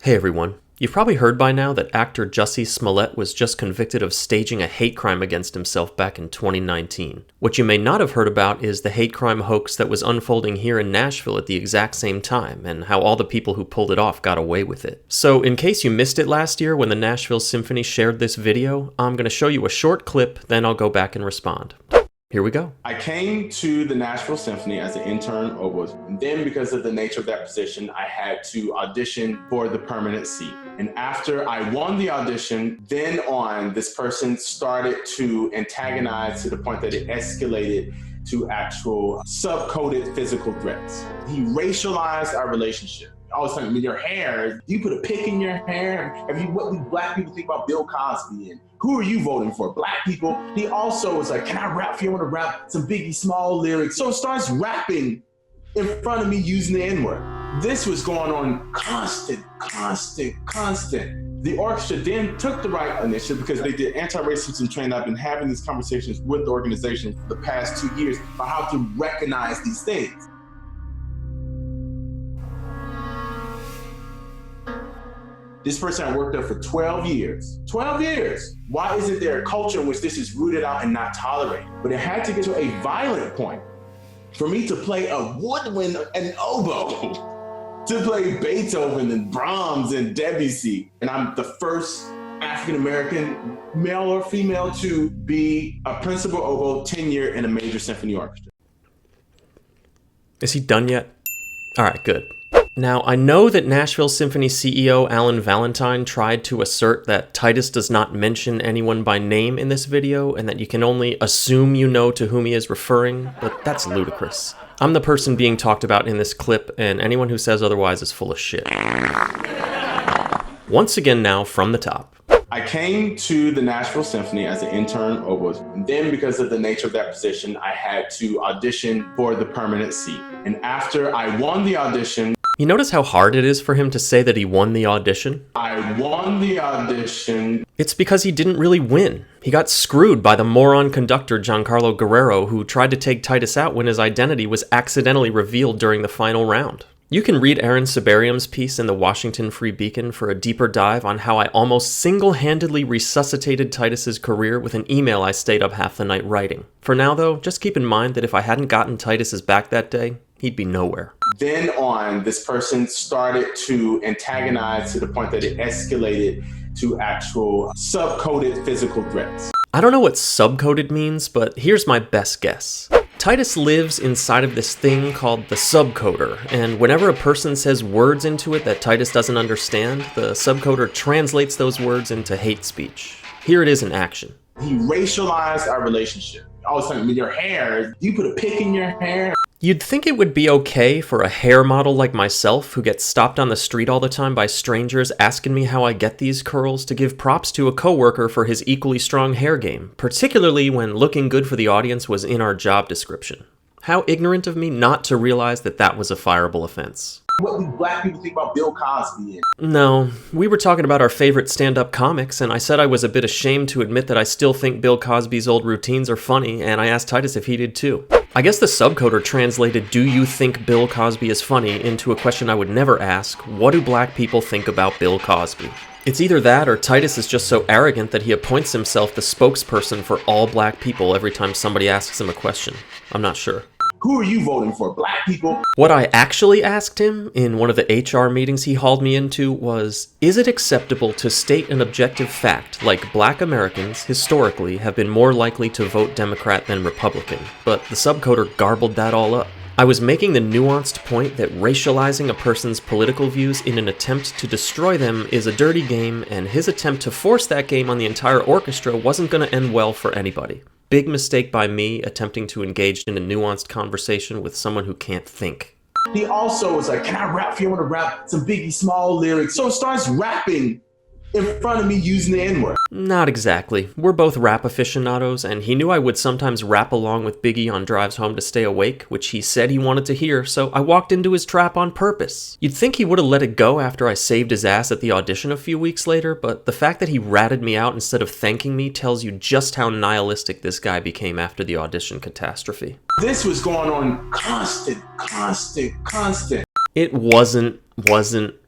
Hey everyone. You've probably heard by now that actor Jussie Smollett was just convicted of staging a hate crime against himself back in 2019. What you may not have heard about is the hate crime hoax that was unfolding here in Nashville at the exact same time, and how all the people who pulled it off got away with it. So in case you missed it last year when the Nashville Symphony shared this video, I'm going to show you a short clip, then I'll go back and respond. Here we go. I came to the Nashville Symphony as an intern oboist. Then because of the nature of that position, I had to audition for the permanent seat. And after I won the audition, then on, this person started to antagonize to the point that it escalated to actual subcoded physical threats. He racialized our relationship. All of a sudden, with your hair, you put a pick in your hair. What do black people think about Bill Cosby? And who are you voting for? Black people. He also was like, can I rap for you? I want to rap some Biggie Small lyrics. So starts rapping in front of me using the N-word. This was going on constant. The orchestra then took the right initiative because they did anti-racism training. I've been having these conversations with the organization for the past 2 years about how to recognize these things. This person had worked there for 12 years. 12 years! Why isn't there a culture in which this is rooted out and not tolerated? But it had to get to a violent point for me to play a woodwind and oboe, to play Beethoven and Brahms and Debussy. And I'm the first African-American, male or female, to be a principal oboe tenure in a major symphony orchestra. Is he done yet? Alright, good. Now, I know that Nashville Symphony CEO Alan Valentine tried to assert that Titus does not mention anyone by name in this video and that you can only assume you know to whom he is referring, but that's ludicrous. I'm the person being talked about in this clip, and anyone who says otherwise is full of shit. Once again now, from the top. I came to the Nashville Symphony as an intern oboist. Then because of the nature of that position, I had to audition for the permanent seat. And after I won the audition, you notice how hard it is for him to say that he won the audition? I won the audition. It's because he didn't really win. He got screwed by the moron conductor Giancarlo Guerrero, who tried to take Titus out when his identity was accidentally revealed during the final round. You can read Aaron Sibarium's piece in the Washington Free Beacon for a deeper dive on how I almost single-handedly resuscitated Titus's career with an email I stayed up half the night writing. For now though, just keep in mind that if I hadn't gotten Titus's back that day, he'd be nowhere. Then on, this person started to antagonize to the point that it escalated to actual subcoded physical threats. I don't know what subcoded means, but here's my best guess. Titus lives inside of this thing called the subcoder, and whenever a person says words into it that Titus doesn't understand, the subcoder translates those words into hate speech. Here it is in action. He racialized our relationship. All of a sudden, with your hair, you put a pick in your hair. You'd think it would be okay for a hair model like myself, who gets stopped on the street all the time by strangers asking me how I get these curls, to give props to a coworker for his equally strong hair game, particularly when looking good for the audience was in our job description. How ignorant of me not to realize that that was a fireable offense. What do black people think about Bill Cosby? No, we were talking about our favorite stand-up comics, and I said I was a bit ashamed to admit that I still think Bill Cosby's old routines are funny, and I asked Titus if he did too. I guess the subcoder translated "Do you think Bill Cosby is funny?" into a question I would never ask: what do black people think about Bill Cosby? It's either that or Titus is just so arrogant that he appoints himself the spokesperson for all black people every time somebody asks him a question. I'm not sure. Who are you voting for? Black people? What I actually asked him in one of the HR meetings he hauled me into was, is it acceptable to state an objective fact like black Americans historically have been more likely to vote Democrat than Republican? But the subcoder garbled that all up. I was making the nuanced point that racializing a person's political views in an attempt to destroy them is a dirty game, and his attempt to force that game on the entire orchestra wasn't going to end well for anybody. Big mistake by me attempting to engage in a nuanced conversation with someone who can't think. He also was like, can I rap for you? I want to rap some Biggie Small lyrics. So starts rapping in front of me using the N-word. Not exactly. We're both rap aficionados, and he knew I would sometimes rap along with Biggie on drives home to stay awake, which he said he wanted to hear, so I walked into his trap on purpose. You'd think he would have let it go after I saved his ass at the audition a few weeks later, but the fact that he ratted me out instead of thanking me tells you just how nihilistic this guy became after the audition catastrophe. This was going on constant. It wasn't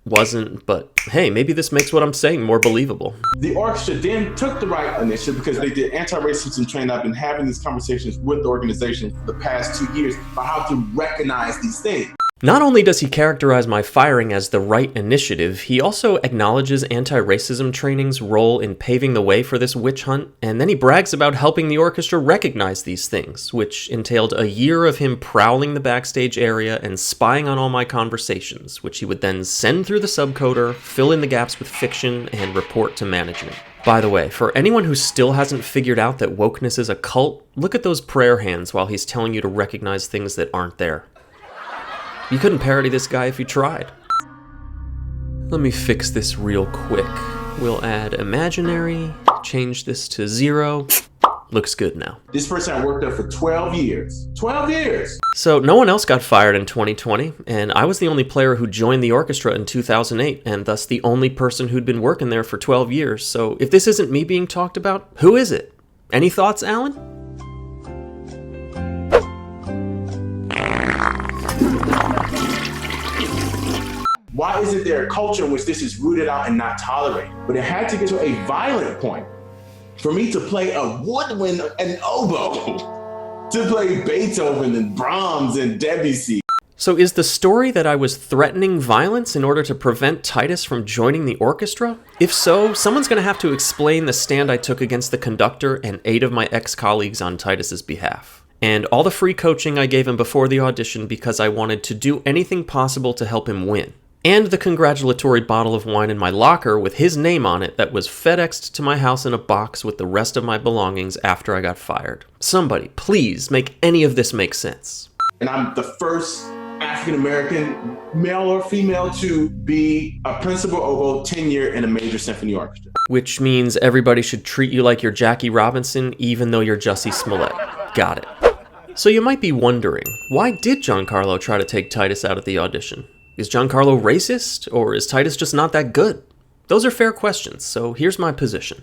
wasn't, but hey, maybe this makes what I'm saying more believable. The orchestra then took the right initiative because they did anti-racism training. I've been having these conversations with the organization for the past 2 years about how to recognize these things. Not only does he characterize my firing as the right initiative, he also acknowledges anti-racism training's role in paving the way for this witch hunt, and then he brags about helping the orchestra recognize these things, which entailed a year of him prowling the backstage area and spying on all my conversations, which he would then send through the subcoder, fill in the gaps with fiction, and report to management. By the way, for anyone who still hasn't figured out that wokeness is a cult, look at those prayer hands while he's telling you to recognize things that aren't there. You couldn't parody this guy if you tried. Let me fix this real quick. We'll add imaginary, change this to 0. Looks good now. This person I worked there for 12 years. 12 years! So no one else got fired in 2020, and I was the only player who joined the orchestra in 2008, and thus the only person who'd been working there for 12 years. So if this isn't me being talked about, who is it? Any thoughts, Alan? Why isn't there a culture in which this is rooted out and not tolerated? But it had to get to a violent point for me to play a woodwind and oboe, to play Beethoven and Brahms and Debussy. So is the story that I was threatening violence in order to prevent Titus from joining the orchestra? If so, someone's going to have to explain the stand I took against the conductor and 8 of my ex-colleagues on Titus's behalf. And all the free coaching I gave him before the audition because I wanted to do anything possible to help him win. And the congratulatory bottle of wine in my locker with his name on it that was FedExed to my house in a box with the rest of my belongings after I got fired. Somebody, please make any of this make sense. And I'm the first African-American, male or female, to be a principal oboe tenure in a major symphony orchestra. Which means everybody should treat you like you're Jackie Robinson, even though you're Jussie Smollett. Got it. So you might be wondering, why did Giancarlo try to take Titus out at the audition? Is Giancarlo racist, or is Titus just not that good? Those are fair questions, so here's my position.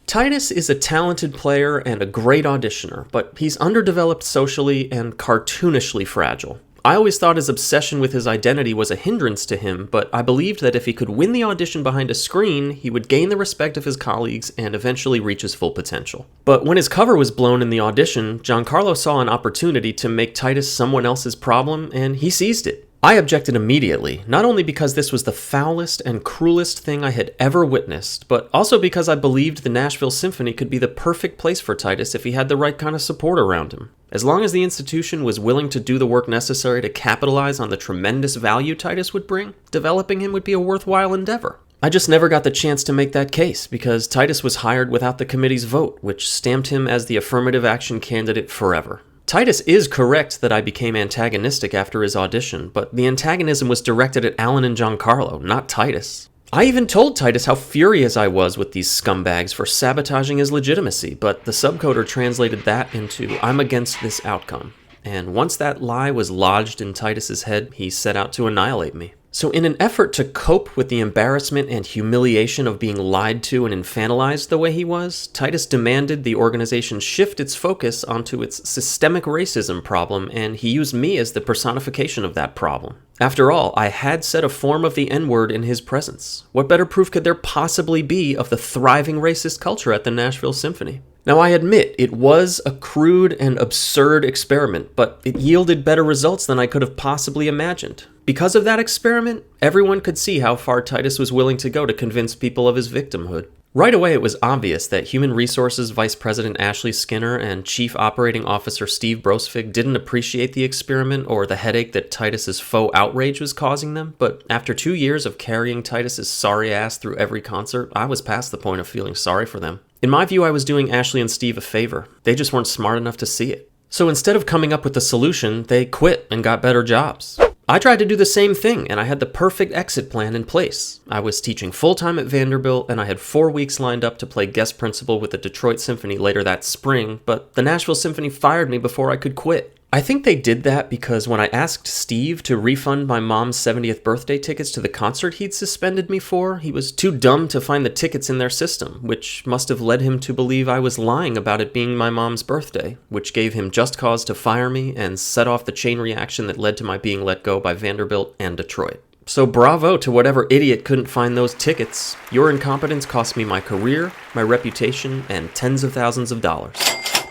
Titus is a talented player and a great auditioner, but he's underdeveloped socially and cartoonishly fragile. I always thought his obsession with his identity was a hindrance to him, but I believed that if he could win the audition behind a screen, he would gain the respect of his colleagues and eventually reach his full potential. But when his cover was blown in the audition, Giancarlo saw an opportunity to make Titus someone else's problem, and he seized it. I objected immediately, not only because this was the foulest and cruelest thing I had ever witnessed, but also because I believed the Nashville Symphony could be the perfect place for Titus if he had the right kind of support around him. As long as the institution was willing to do the work necessary to capitalize on the tremendous value Titus would bring, developing him would be a worthwhile endeavor. I just never got the chance to make that case because Titus was hired without the committee's vote, which stamped him as the affirmative action candidate forever. Titus is correct that I became antagonistic after his audition, but the antagonism was directed at Alan and Giancarlo, not Titus. I even told Titus how furious I was with these scumbags for sabotaging his legitimacy, but the subcoder translated that into "I'm against this outcome." And once that lie was lodged in Titus's head, he set out to annihilate me. So in an effort to cope with the embarrassment and humiliation of being lied to and infantilized the way he was, Titus demanded the organization shift its focus onto its systemic racism problem, and he used me as the personification of that problem. After all, I had said a form of the N-word in his presence. What better proof could there possibly be of the thriving racist culture at the Nashville Symphony? Now, I admit, it was a crude and absurd experiment, but it yielded better results than I could have possibly imagined. Because of that experiment, everyone could see how far Titus was willing to go to convince people of his victimhood. Right away, it was obvious that Human Resources Vice President Ashley Skinner and Chief Operating Officer Steve Brosvig didn't appreciate the experiment or the headache that Titus's faux outrage was causing them, but after 2 years of carrying Titus's sorry ass through every concert, I was past the point of feeling sorry for them. In my view, I was doing Ashley and Steve a favor. They just weren't smart enough to see it. So instead of coming up with a solution, they quit and got better jobs. I tried to do the same thing, and I had the perfect exit plan in place. I was teaching full-time at Vanderbilt, and I had 4 weeks lined up to play guest principal with the Detroit Symphony later that spring, but the Nashville Symphony fired me before I could quit. I think they did that because when I asked Steve to refund my mom's 70th birthday tickets to the concert he'd suspended me for, he was too dumb to find the tickets in their system, which must have led him to believe I was lying about it being my mom's birthday, which gave him just cause to fire me and set off the chain reaction that led to my being let go by Vanderbilt and Detroit. So bravo to whatever idiot couldn't find those tickets. Your incompetence cost me my career, my reputation, and tens of thousands of dollars.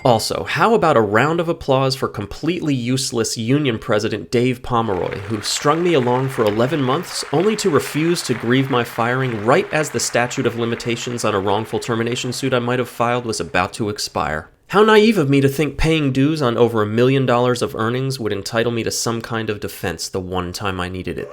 Also, how about a round of applause for completely useless union president Dave Pomeroy, who strung me along for 11 months only to refuse to grieve my firing right as the statute of limitations on a wrongful termination suit I might have filed was about to expire. How naive of me to think paying dues on over $1 million of earnings would entitle me to some kind of defense the one time I needed it.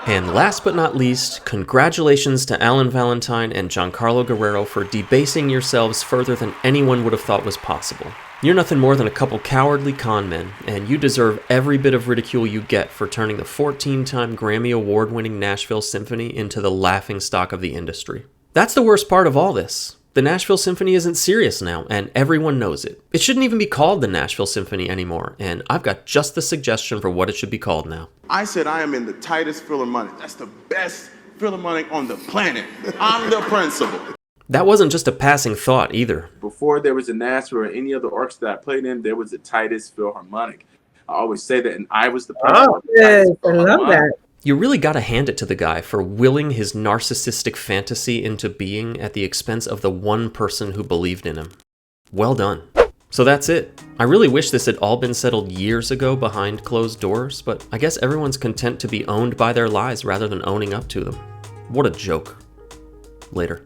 And last but not least, congratulations to Alan Valentine and Giancarlo Guerrero for debasing yourselves further than anyone would have thought was possible. You're nothing more than a couple cowardly con men, and you deserve every bit of ridicule you get for turning the 14-time Grammy Award-winning Nashville Symphony into the laughingstock of the industry. That's the worst part of all this. The Nashville Symphony isn't serious now, and everyone knows it. It shouldn't even be called the Nashville Symphony anymore, and I've got just the suggestion for what it should be called now. I said I am in the Titus Philharmonic. That's the best Philharmonic on the planet. I'm the principal. That wasn't just a passing thought, either. Before there was a Nashville or any other orchestra that I played in, there was a Titus Philharmonic. I always say that, and I was the principal. Oh, yes, I love that. You really gotta hand it to the guy for willing his narcissistic fantasy into being at the expense of the one person who believed in him. Well done. So that's it. I really wish this had all been settled years ago behind closed doors, but I guess everyone's content to be owned by their lies rather than owning up to them. What a joke. Later.